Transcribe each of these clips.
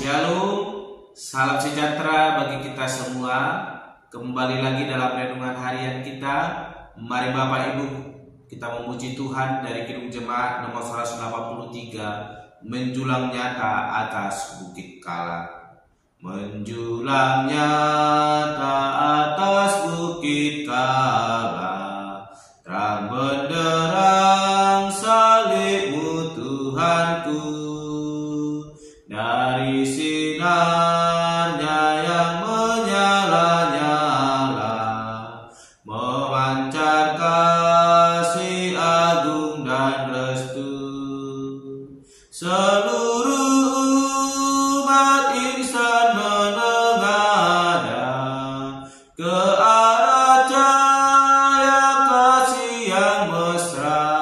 Shalom, salam sejahtera bagi kita semua. Kembali lagi dalam renungan harian kita. Mari Bapak Ibu, kita memuji Tuhan dari Kidung Jemaat nomor 183, Menjulang Nyata Atas Bukit Kala. Menjulang nyata atas Bukit Kala, terang benderang salibmu Tuhanku. Dari sinarnya yang menyala-nyala, memancar kasih agung dan restu. Seluruh umat insan menengadah ke arah cahaya kasih yang mesra,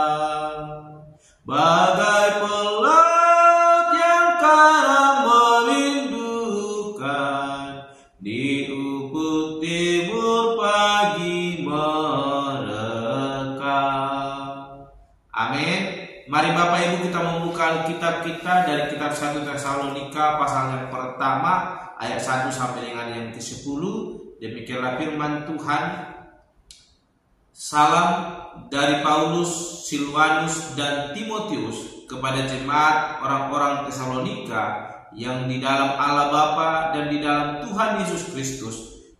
bagai pelat yang karam merindukan di ufuk timur pagi mereka. Amin. Mari Bapak Ibu kita membuka Alkitab kita dari kitab 1 Tesalonika pasal yang pertama ayat 1 sampai dengan yang ke-10. Demikianlah firman Tuhan. Salam dari Paulus, Silvanus dan Timotius kepada jemaat orang-orang Tesalonika yang di dalam Allah Bapa dan di dalam Tuhan Yesus Kristus,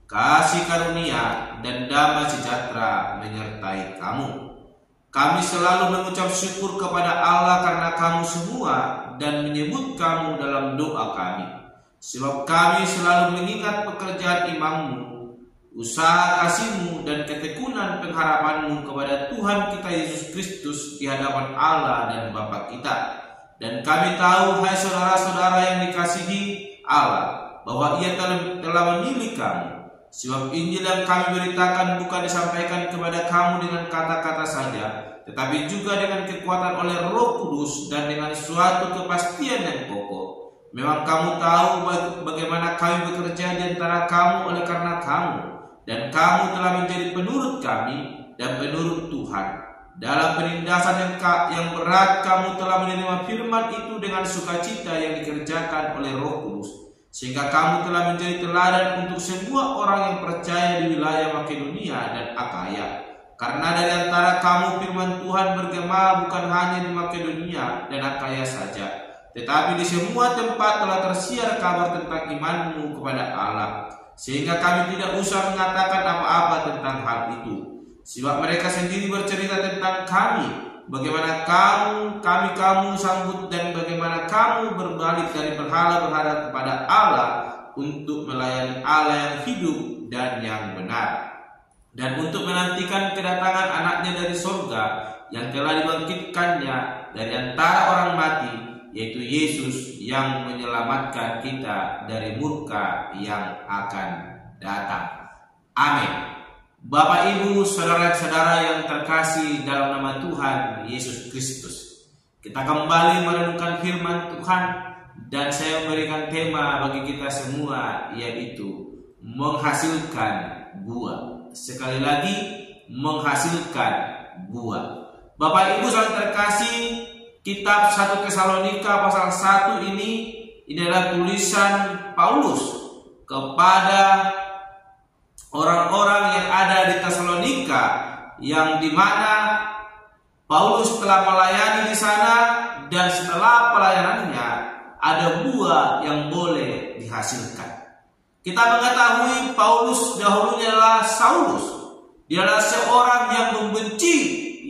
kasih karunia dan damai sejahtera menyertai kamu. Kami selalu mengucap syukur kepada Allah karena kamu semua dan menyebut kamu dalam doa kami. Sebab kami selalu mengingat pekerjaan imanmu, usaha kasihmu dan ketekunan pengharapanmu kepada Tuhan kita Yesus Kristus di hadapan Allah dan Bapa kita. Dan kami tahu, hai saudara-saudara yang dikasihi Allah, bahwa Ia telah memilih kamu. Sebab Injil yang kami beritakan bukan disampaikan kepada kamu dengan kata-kata saja, tetapi juga dengan kekuatan oleh Roh Kudus dan dengan suatu kepastian yang kokoh. Memang kamu tahu bagaimana kami bekerja di antara kamu oleh karena kamu, dan kamu telah menjadi penurut kami dan penurut Tuhan. Dalam penindasan yang berat, kamu telah menerima firman itu dengan sukacita yang dikerjakan oleh Roh Kudus, sehingga kamu telah menjadi teladan untuk semua orang yang percaya di wilayah Makedonia dan Akaya. Karena dari antara kamu firman Tuhan bergema bukan hanya di Makedonia dan Akaya saja, tetapi di semua tempat telah tersiar kabar tentang imanmu kepada Allah, sehingga kami tidak usah mengatakan apa-apa tentang hal itu. Sebab mereka sendiri bercerita tentang kami, bagaimana kamu sambut dan bagaimana kamu berbalik dari berhala-berhala kepada Allah untuk melayani Allah yang hidup dan yang benar, dan untuk menantikan kedatangan anaknya dari surga yang telah dibangkitkannya dari antara orang mati, yaitu Yesus yang menyelamatkan kita dari murka yang akan datang. Amin. Bapak Ibu, saudara-saudara yang terkasih dalam nama Tuhan Yesus Kristus, kita kembali merenungkan firman Tuhan, dan saya memberikan tema bagi kita semua, yaitu menghasilkan buah. Sekali lagi, menghasilkan buah. Bapak Ibu yang terkasih, kitab 1 Tesalonika pasal 1 ini adalah tulisan Paulus kepada orang-orang yang ada di Tesalonika, yang dimana Paulus telah melayani di sana, dan setelah pelayanannya ada buah yang boleh dihasilkan. Kita mengetahui Paulus dahulunya adalah Saulus. Dia adalah seorang yang membenci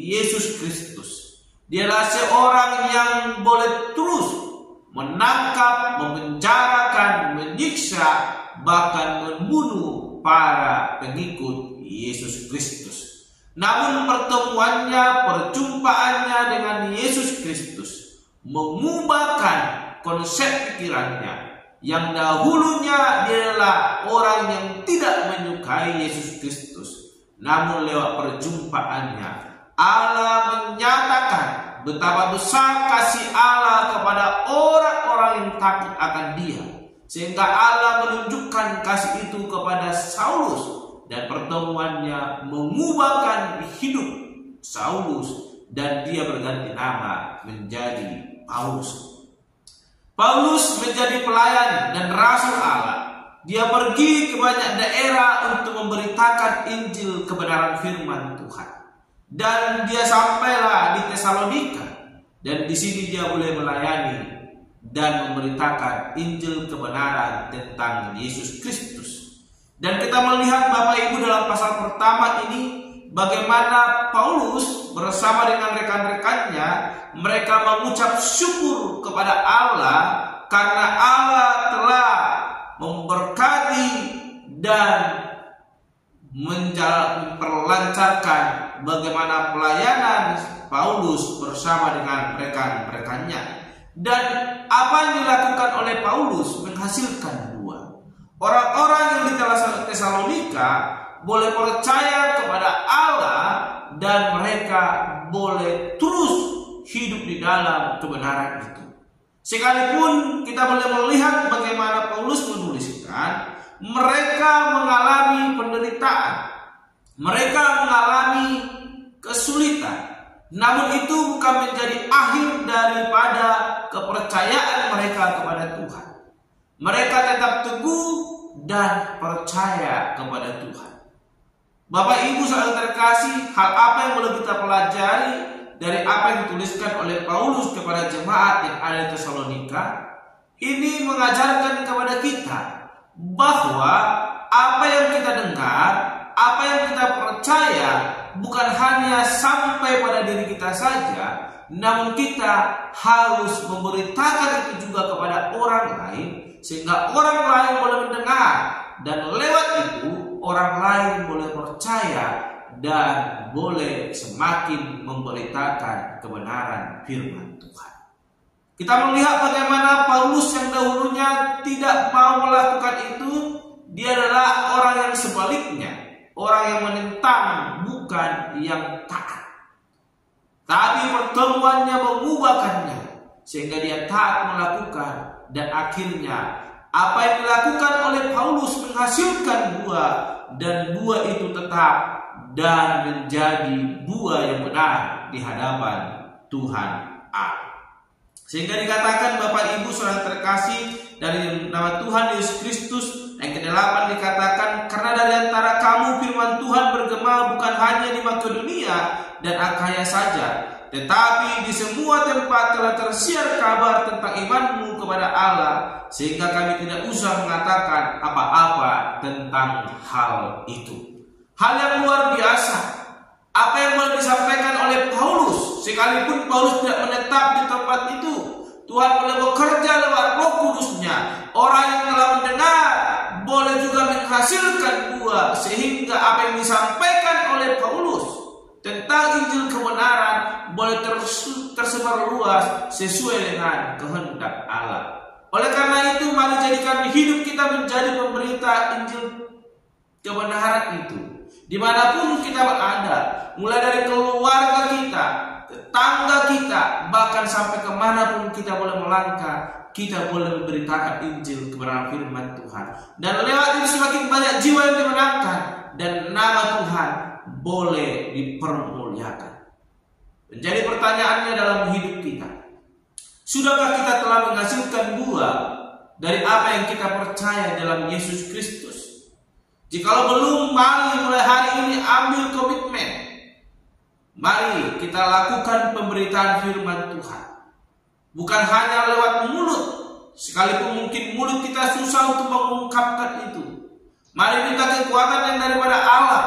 Yesus Kristus. Dia adalah seorang yang boleh terus menangkap, memenjarakan, menyiksa, bahkan membunuh para pengikut Yesus Kristus. Namun perjumpaannya dengan Yesus Kristus mengubahkan konsep pikirannya, yang dahulunya dia adalah orang yang tidak menyukai Yesus Kristus. Namun lewat perjumpaannya, Allah menyatakan betapa besar kasih Allah kepada orang-orang yang takut akan Dia, sehingga Allah menunjukkan kasih itu kepada Saulus, dan pertemuannya mengubahkan hidup Saulus, dan dia berganti nama menjadi Paulus. Paulus menjadi pelayan dan rasul Allah. Dia pergi ke banyak daerah untuk memberitakan Injil kebenaran firman Tuhan. Dan dia sampailah di Tesalonika. Dan di sini dia boleh melayani dan memberitakan Injil kebenaran tentang Yesus Kristus. Dan kita melihat Bapak Ibu dalam pasal pertama ini bagaimana Paulus bersama dengan rekan-rekannya mereka mengucap syukur kepada Allah karena Allah telah memberkati dan memperlancarkan bagaimana pelayanan Paulus bersama dengan rekan-rekannya. Dan apa yang dilakukan oleh Paulus menghasilkan buah. Orang-orang yang di Tesalonika boleh percaya kepada Allah dan mereka boleh terus hidup di dalam kebenaran itu. Sekalipun kita boleh melihat bagaimana Paulus menuliskan, mereka mengalami penderitaan, mereka mengalami kesulitan. Namun itu bukan menjadi akhir daripada kepercayaan mereka kepada Tuhan. Mereka tetap teguh dan percaya kepada Tuhan. Bapak Ibu saudara terkasih, hal apa yang boleh kita pelajari dari apa yang dituliskan oleh Paulus kepada jemaat yang ada di Tesalonika? Ini mengajarkan kepada kita bahwa apa yang kita dengar, apa yang kita percaya bukan hanya sampai pada diri kita saja, namun kita harus memberitakan itu juga kepada orang lain, sehingga orang lain boleh mendengar, dan lewat itu orang lain boleh percaya dan boleh semakin memberitakan kebenaran firman Tuhan. Kita melihat bagaimana Paulus yang dahulunya tidak mau melakukan itu, dia adalah orang yang sebaliknya, orang yang menentang, bukan yang taat. Tapi pertemuannya mengubahkannya sehingga dia taat melakukan, dan akhirnya apa yang dilakukan oleh Paulus menghasilkan buah, dan buah itu tetap dan menjadi buah yang benar di hadapan Tuhan Allah. Sehingga dikatakan Bapak Ibu saudara terkasih, dari nama Tuhan Yesus Kristus yang ke-8 dikatakan, karena dari antara kamu firman Tuhan bergema bukan hanya di Makedonia dan Akhaya saja, tetapi di semua tempat telah tersiar kabar tentang imanmu kepada Allah, sehingga kami tidak usah mengatakan apa-apa tentang hal itu. Hal yang luar biasa, apa yang boleh disampaikan oleh Paulus, sekalipun Paulus tidak menetap di tempat itu, Tuhan boleh bekerja lewat Roh Kudus-Nya. Orang yang telah mendengar boleh juga menghasilkan buah, sehingga apa yang disampaikan oleh Paulus tentang Injil kebenaran boleh tersebar luas sesuai dengan kehendak Allah. Oleh karena itu, mari jadikan hidup kita menjadi pemberita Injil kebenaran itu. Dimanapun kita berada, mulai dari keluarga kita, tetangga kita, bahkan sampai kemanapun kita boleh melangkah, kita boleh memberitakan Injil kebenaran firman Tuhan. Dan lewat itu semakin banyak jiwa yang dimenangkan, dan nama Tuhan boleh dipermuliakan. Menjadi pertanyaannya dalam hidup kita, sudahkah kita telah menghasilkan buah dari apa yang kita percaya dalam Yesus Kristus? Jikalau belum, mari mulai hari ini ambil komitmen. Mari kita lakukan pemberitaan firman Tuhan. Bukan hanya lewat mulut, sekalipun mungkin mulut kita susah untuk mengungkapkan itu. Mari minta kekuatan yang daripada Allah.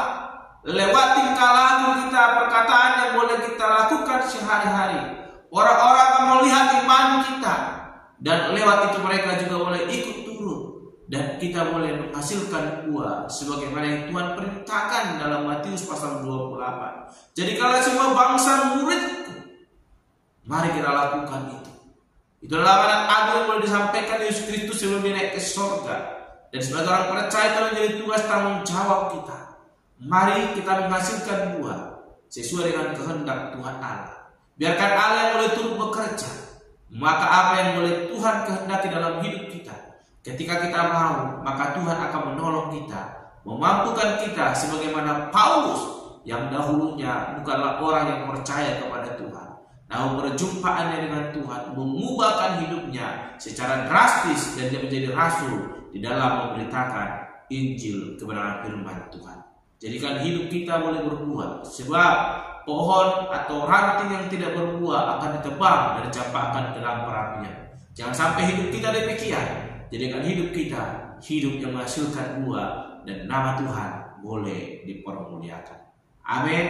Lewat tingkah laku kita, perkataan yang boleh kita lakukan sehari-hari, orang-orang akan melihat iman kita, dan lewat itu mereka juga boleh ikut turun, dan kita boleh menghasilkan buah sebagaimana yang Tuhan perintahkan dalam Matius pasal 28. Jadi kalau semua bangsa muridku, mari kita lakukan itu. Itu adalah amanat agung yang boleh disampaikan Yesus Kristus sebelum dia naik ke surga, dan sebagai orang percaya itu menjadi tugas tanggung jawab kita. Mari kita menghasilkan buah sesuai dengan kehendak Tuhan Allah. Biarkan Allah yang boleh turut bekerja, maka apa yang boleh Tuhan kehendaki dalam hidup kita, ketika kita mau, maka Tuhan akan menolong kita, memampukan kita sebagaimana Paulus yang dahulunya bukanlah orang yang percaya kepada Tuhan, namun perjumpaannya dengan Tuhan mengubahkan hidupnya secara drastis dan dia menjadi rasul di dalam memberitakan Injil kebenaran firman Tuhan. Jadikan hidup kita boleh berbuah, sebab pohon atau ranting yang tidak berbuah akan ditebang dan dicampakkan ke dalam perapian. Jangan sampai hidup kita demikian. Jadikan hidup kita hidup yang menghasilkan buah dan nama Tuhan boleh dipermuliakan. Amin.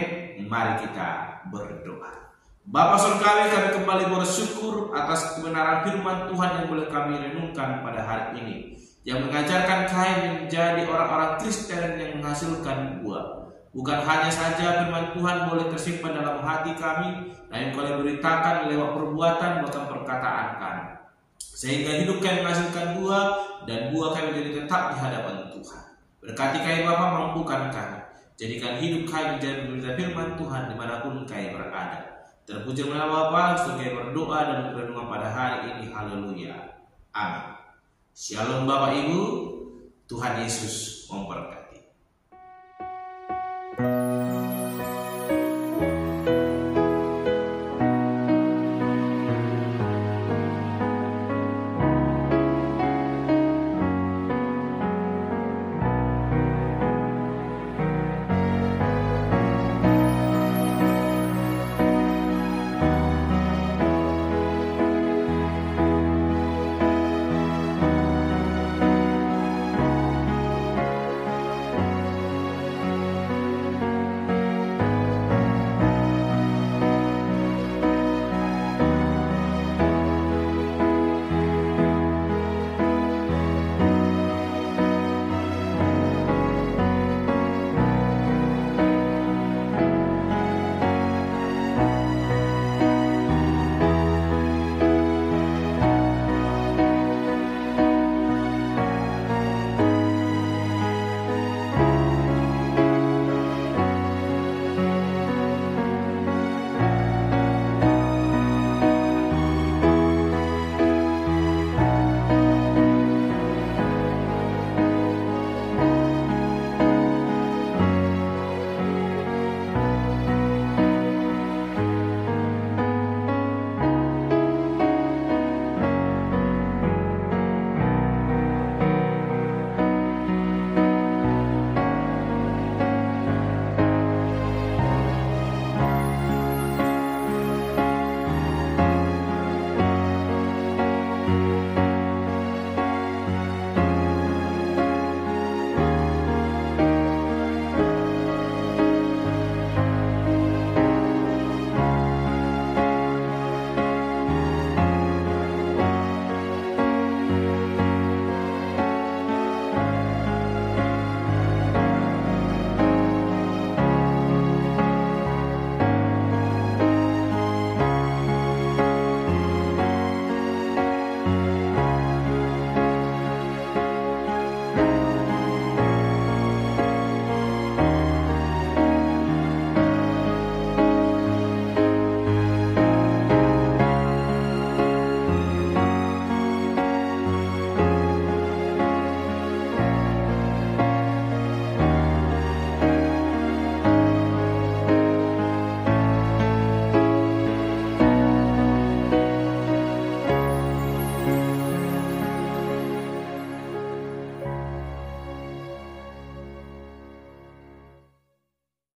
Mari kita berdoa. Bapa surgawi, kami kembali bersyukur atas kebenaran firman Tuhan yang boleh kami renungkan pada hari ini, yang mengajarkan kami menjadi orang-orang Kristen yang menghasilkan buah. Bukan hanya saja firman Tuhan boleh tersimpan dalam hati kami, namun boleh beritakan lewat perbuatan bahkan perkataan kami, sehingga hidup kami menghasilkan buah dan buah kami menjadi tetap di hadapan Tuhan. Berkati kami Bapa, mampukan kami, jadikan hidup kami menjadi berita firman Tuhan dimanapun kami berada. Terpuji nama Bapa, sebagai berdoa dan berenungan pada hari ini. Haleluya. Amin. Shalom Bapak Ibu, Tuhan Yesus memberkati.